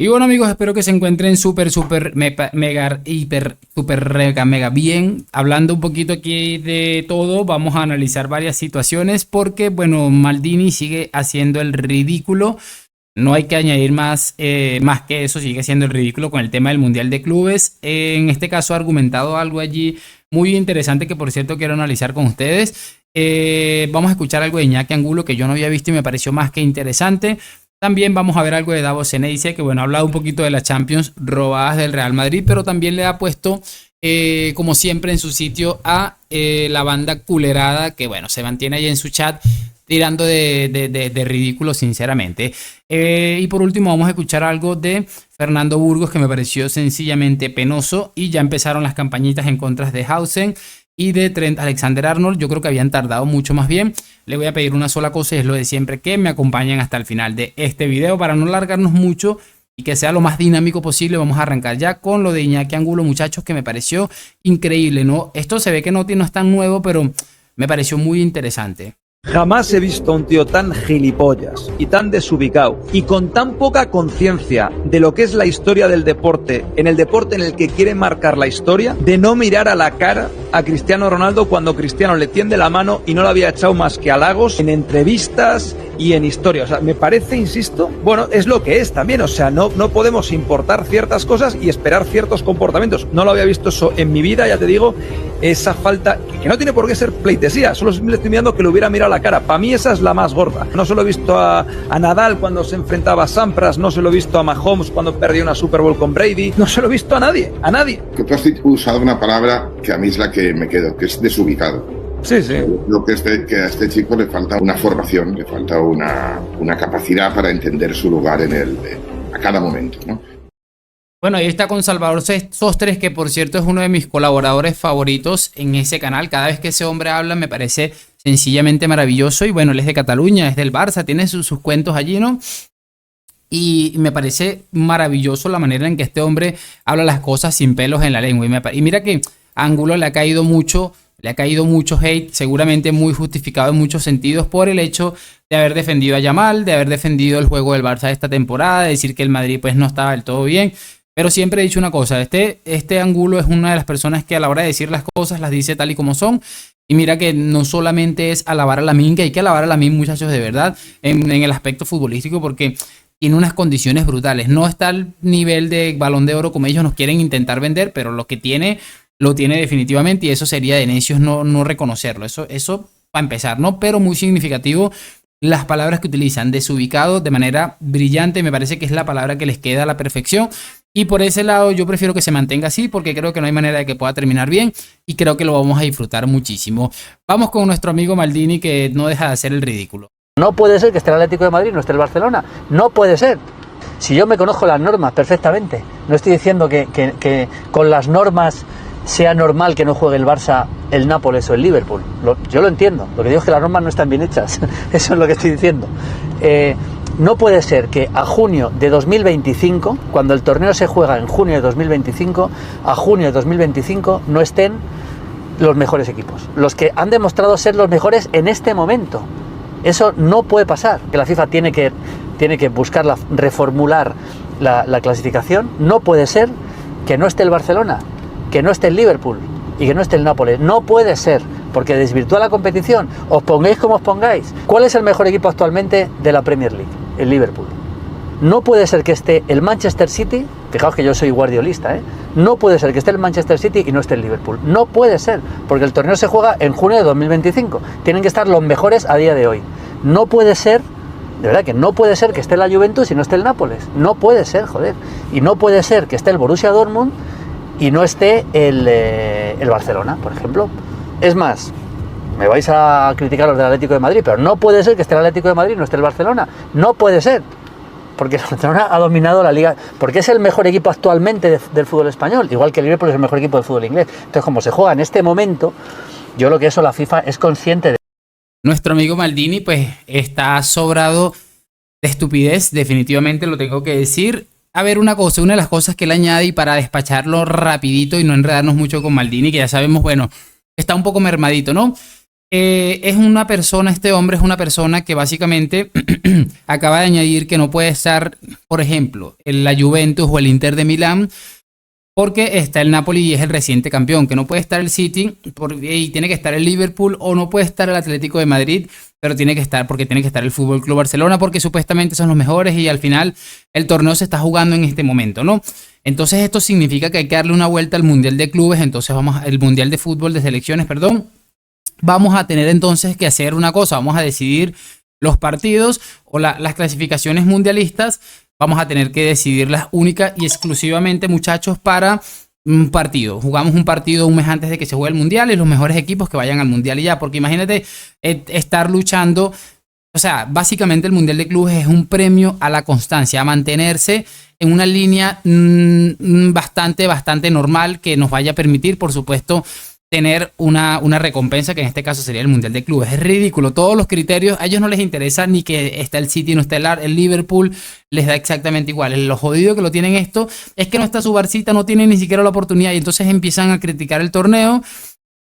Y bueno amigos, espero que se encuentren mega, hiper, mega bien. Hablando un poquito aquí de todo, vamos a analizar varias situaciones porque, bueno, Maldini sigue haciendo el ridículo. No hay que añadir más que eso, sigue siendo el ridículo con el tema del Mundial de Clubes. En este caso ha argumentado algo allí muy interesante que por cierto quiero analizar con ustedes. Vamos a escuchar algo de Iñaki Angulo que yo no había visto y me pareció más que interesante. También vamos a ver algo de Davos Ceneice, que bueno, ha hablado un poquito de las Champions robadas del Real Madrid, pero también le ha puesto, como siempre, en su sitio a la banda culerada, que bueno, se mantiene ahí en su chat tirando de ridículo, sinceramente. Y por último, vamos a escuchar algo de Fernando Burgos, que me pareció sencillamente penoso, y ya empezaron las campañitas en contra de Hausen y de Trent Alexander-Arnold. Yo creo que habían tardado mucho más bien. Le voy a pedir una sola cosa y es lo de siempre, que me acompañen hasta el final de este video para no largarnos mucho y que sea lo más dinámico posible. Vamos a arrancar ya con lo de Iñaki Angulo, muchachos, que me pareció increíble, ¿no? Esto se ve que no es tan nuevo, pero me pareció muy interesante. Jamás he visto a un tío tan gilipollas y tan desubicado y con tan poca conciencia de lo que es la historia del deporte, en el deporte en el que quiere marcar la historia, de no mirar a la cara a Cristiano Ronaldo cuando Cristiano le tiende la mano y no le había echado más que halagos en entrevistas y en historia. O sea, me parece, insisto, bueno, es lo que es también. O sea, no podemos importar ciertas cosas y esperar ciertos comportamientos. No lo había visto eso en mi vida, ya te digo, esa falta, que no tiene por qué ser pleitesía, solo le estoy mirando que le hubiera mirado la cara. Para mí esa es la más gorda. No se lo he visto a Nadal cuando se enfrentaba a Sampras, no se lo he visto a Mahomes cuando perdió una Super Bowl con Brady, no se lo he visto a nadie, a nadie. Que tú has usado una palabra que a mí es la que me quedo, que es desubicado. Sí, sí. Lo que a este chico le falta una formación, le falta una capacidad para entender su lugar a cada momento, ¿no? Bueno, ahí está con Salvador Sostres, que por cierto es uno de mis colaboradores favoritos en ese canal. Cada vez que ese hombre habla me parece sencillamente maravilloso. Y bueno, él es de Cataluña, es del Barça, tiene sus cuentos allí, ¿no? Y me parece maravilloso la manera en que este hombre habla las cosas sin pelos en la lengua. Y mira que a Angulo le ha caído mucho hate, seguramente muy justificado en muchos sentidos, por el hecho de haber defendido a Yamal, de haber defendido el juego del Barça esta temporada, de decir que el Madrid pues no estaba del todo bien. Pero siempre he dicho una cosa, este Angulo es una de las personas que a la hora de decir las cosas las dice tal y como son. Y mira que no solamente es alabar a Lamine, que hay que alabar a Lamine, muchachos, de verdad, en el aspecto futbolístico, porque tiene unas condiciones brutales. No está al nivel de Balón de Oro como ellos nos quieren intentar vender, pero lo que tiene, lo tiene definitivamente, y eso sería de necios no reconocerlo. Eso para empezar, ¿no? Pero muy significativo las palabras que utilizan, desubicado de manera brillante, me parece que es la palabra que les queda a la perfección. Y por ese lado yo prefiero que se mantenga así, porque creo que no hay manera de que pueda terminar bien y creo que lo vamos a disfrutar muchísimo. Vamos con nuestro amigo Maldini, que no deja de hacer el ridículo. No puede ser que esté el Atlético de Madrid y no esté el Barcelona. No puede ser. Si yo me conozco las normas perfectamente, no estoy diciendo que con las normas sea normal que no juegue el Barça, el Nápoles o el Liverpool. Yo lo entiendo. Lo que digo es que las normas no están bien hechas. Eso es lo que estoy diciendo. No puede ser que a junio de 2025, cuando el torneo se juega en junio de 2025, a junio de 2025 no estén los mejores equipos. Los que han demostrado ser los mejores en este momento. Eso no puede pasar. Que la FIFA tiene que buscar reformular la clasificación. No puede ser que no esté el Barcelona, que no esté el Liverpool y que no esté el Nápoles. No puede ser, porque desvirtúa la competición. Os pongáis como os pongáis. ¿Cuál es el mejor equipo actualmente de la Premier League? El Liverpool. No puede ser que esté el Manchester City, fijaos que yo soy guardiolista, no puede ser que esté el Manchester City y no esté el Liverpool. No puede ser, porque el torneo se juega en junio de 2025. Tienen que estar los mejores a día de hoy. No puede ser, de verdad que no puede ser que esté la Juventus y no esté el Nápoles. No puede ser, joder. Y no puede ser que esté el Borussia Dortmund y no esté el Barcelona, por ejemplo. Es más, me vais a criticar los del Atlético de Madrid, pero no puede ser que esté el Atlético de Madrid y no esté el Barcelona. No puede ser. Porque el Barcelona ha dominado la liga, porque es el mejor equipo actualmente del fútbol español, igual que el Liverpool es el mejor equipo del fútbol inglés. Entonces, como se juega en este momento, yo creo que eso la FIFA es consciente de. Nuestro amigo Maldini pues está sobrado de estupidez, definitivamente lo tengo que decir. A ver, una de las cosas que él añade, y para despacharlo rapidito y no enredarnos mucho con Maldini, que ya sabemos, bueno, está un poco mermadito, ¿no? Es una persona, este hombre es una persona que básicamente acaba de añadir que no puede estar, por ejemplo, en la Juventus o el Inter de Milán, porque está el Napoli y es el reciente campeón, que no puede estar el City y tiene que estar el Liverpool, o no puede estar el Atlético de Madrid, pero tiene que estar porque tiene que estar el Fútbol Club Barcelona, porque supuestamente son los mejores y al final el torneo se está jugando en este momento, ¿no? Entonces esto significa que hay que darle una vuelta al Mundial de Clubes, entonces el Mundial de Fútbol de Selecciones, perdón. Vamos a tener entonces que hacer una cosa, vamos a decidir los partidos o las clasificaciones mundialistas, vamos a tener que decidirlas única y exclusivamente, muchachos, para un partido. Jugamos un partido un mes antes de que se juegue el Mundial y los mejores equipos que vayan al Mundial y ya, porque imagínate estar luchando, o sea, básicamente el Mundial de Clubes es un premio a la constancia, a mantenerse en una línea bastante normal que nos vaya a permitir, por supuesto, tener una recompensa que en este caso sería el Mundial de Clubes. Es ridículo, todos los criterios, a ellos no les interesa ni que está el City, no está el Liverpool, les da exactamente igual. Lo jodido que lo tienen esto es que no está su Barcita, no tiene ni siquiera la oportunidad y entonces empiezan a criticar el torneo.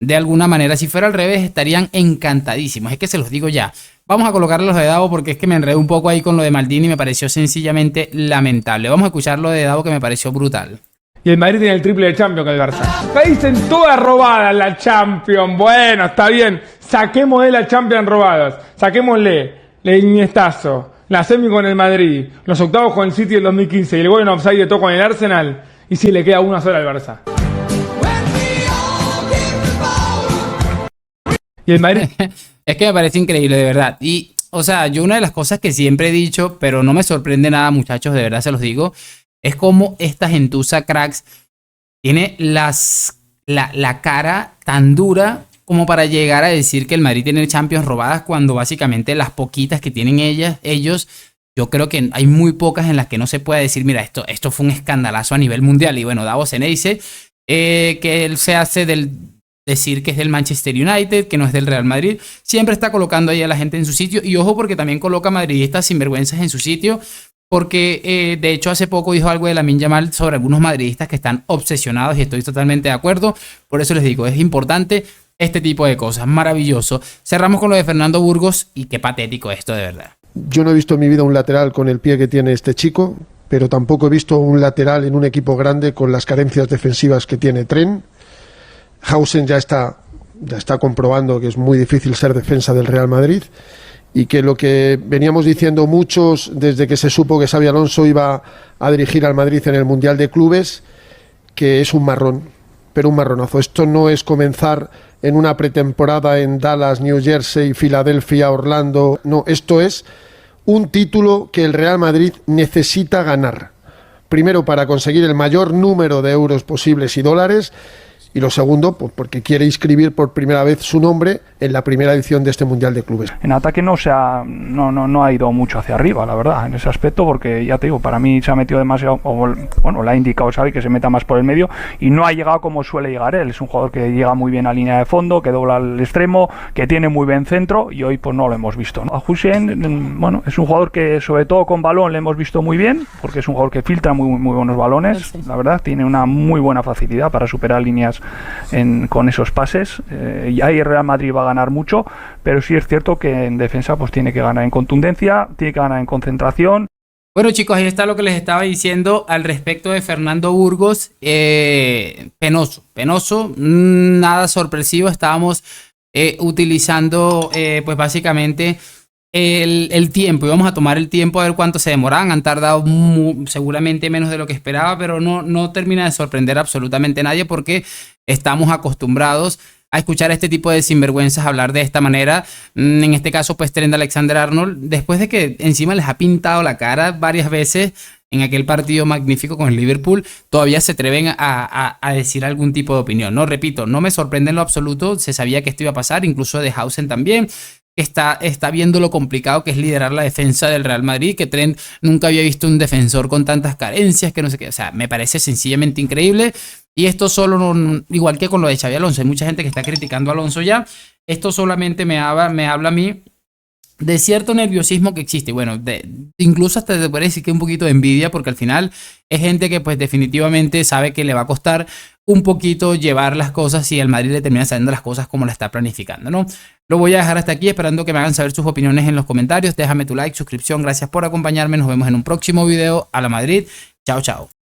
De alguna manera, si fuera al revés, estarían encantadísimos. Es que se los digo ya. Vamos a colocarle los de Davo porque es que me enredé un poco ahí con lo de Maldini y me pareció sencillamente lamentable. Vamos a escuchar lo de Davo que me pareció brutal. Y el Madrid tiene el triple de Champions que el Barça. Me dicen todas robadas la Champions. Bueno, está bien. Saquémosle la Champions robadas. Saquémosle el Iniestazo, la semi con el Madrid, los octavos con el City del 2015 y el gol en offside de todo con el Arsenal. Y si le queda una sola al Barça. Y el Madrid... Es que me parece increíble, de verdad. Y, o sea, yo una de las cosas que siempre he dicho, pero no me sorprende nada, muchachos, de verdad se los digo, es como esta gentuza cracks tiene la cara tan dura como para llegar a decir que el Madrid tiene Champions robadas cuando básicamente las poquitas que tienen ellos, yo creo que hay muy pocas en las que no se puede decir, mira, esto fue un escandalazo a nivel mundial. Y bueno, Davo Sene dice que él se hace decir que es del Manchester United, que no es del Real Madrid. Siempre está colocando ahí a la gente en su sitio. Y ojo porque también coloca madridistas sinvergüenzas en su sitio. Porque de hecho hace poco dijo algo de Lamine Yamal sobre algunos madridistas que están obsesionados y estoy totalmente de acuerdo. Por eso les digo, es importante este tipo de cosas. Maravilloso. Cerramos con lo de Fernando Burgos y qué patético esto de verdad. Yo no he visto en mi vida un lateral con el pie que tiene este chico, pero tampoco he visto un lateral en un equipo grande con las carencias defensivas que tiene Trent. Hausen ya está comprobando que es muy difícil ser defensa del Real Madrid y que lo que veníamos diciendo muchos desde que se supo que Xabi Alonso iba a dirigir al Madrid en el Mundial de Clubes, que es un marrón, pero un marronazo. Esto no es comenzar en una pretemporada en Dallas, New Jersey, Filadelfia, Orlando. No, esto es un título que el Real Madrid necesita ganar. Primero, para conseguir el mayor número de euros posibles y dólares. Y lo segundo, pues porque quiere inscribir por primera vez su nombre en la primera edición de este Mundial de Clubes. En ataque no ha ido mucho hacia arriba, la verdad, en ese aspecto, porque ya te digo, para mí se ha metido demasiado, bueno, le ha indicado Xavi que se meta más por el medio y no ha llegado como suele llegar él. Es un jugador que llega muy bien a línea de fondo, que dobla al extremo, que tiene muy buen centro y hoy pues no lo hemos visto, ¿no? A Hussein, bueno, es un jugador que sobre todo con balón le hemos visto muy bien, porque es un jugador que filtra muy buenos balones, la verdad, tiene una muy buena facilidad para superar líneas con esos pases. Y ahí el Real Madrid va a ganar mucho, pero sí es cierto que en defensa pues tiene que ganar en contundencia, tiene que ganar en concentración. Bueno, chicos, ahí está lo que les estaba diciendo al respecto de Fernando Burgos. Penoso, nada sorpresivo. Estábamos utilizando pues básicamente el tiempo, íbamos a tomar el tiempo a ver cuánto se demoraban. Han tardado seguramente menos de lo que esperaba, pero no termina de sorprender absolutamente a nadie porque estamos acostumbrados a escuchar a este tipo de sinvergüenzas hablar de esta manera. En este caso, pues Trent Alexander-Arnold, después de que encima les ha pintado la cara varias veces en aquel partido magnífico con el Liverpool, todavía se atreven a decir algún tipo de opinión, ¿no? Repito, no me sorprende en lo absoluto, se sabía que esto iba a pasar, incluso de Hausen también. Está viendo lo complicado que es liderar la defensa del Real Madrid, que Trent nunca había visto un defensor con tantas carencias, que no sé qué, o sea, me parece sencillamente increíble. Y esto solo, igual que con lo de Xabi Alonso, hay mucha gente que está criticando a Alonso ya, esto solamente me habla a mí de cierto nerviosismo que existe, bueno, incluso hasta te puede decir que un poquito de envidia, porque al final es gente que pues definitivamente sabe que le va a costar un poquito llevar las cosas si al Madrid le termina saliendo las cosas como la está planificando, ¿no? Lo voy a dejar hasta aquí, esperando que me hagan saber sus opiniones en los comentarios. Déjame tu like, suscripción. Gracias por acompañarme. Nos vemos en un próximo video. A la Madrid. Chao, chao.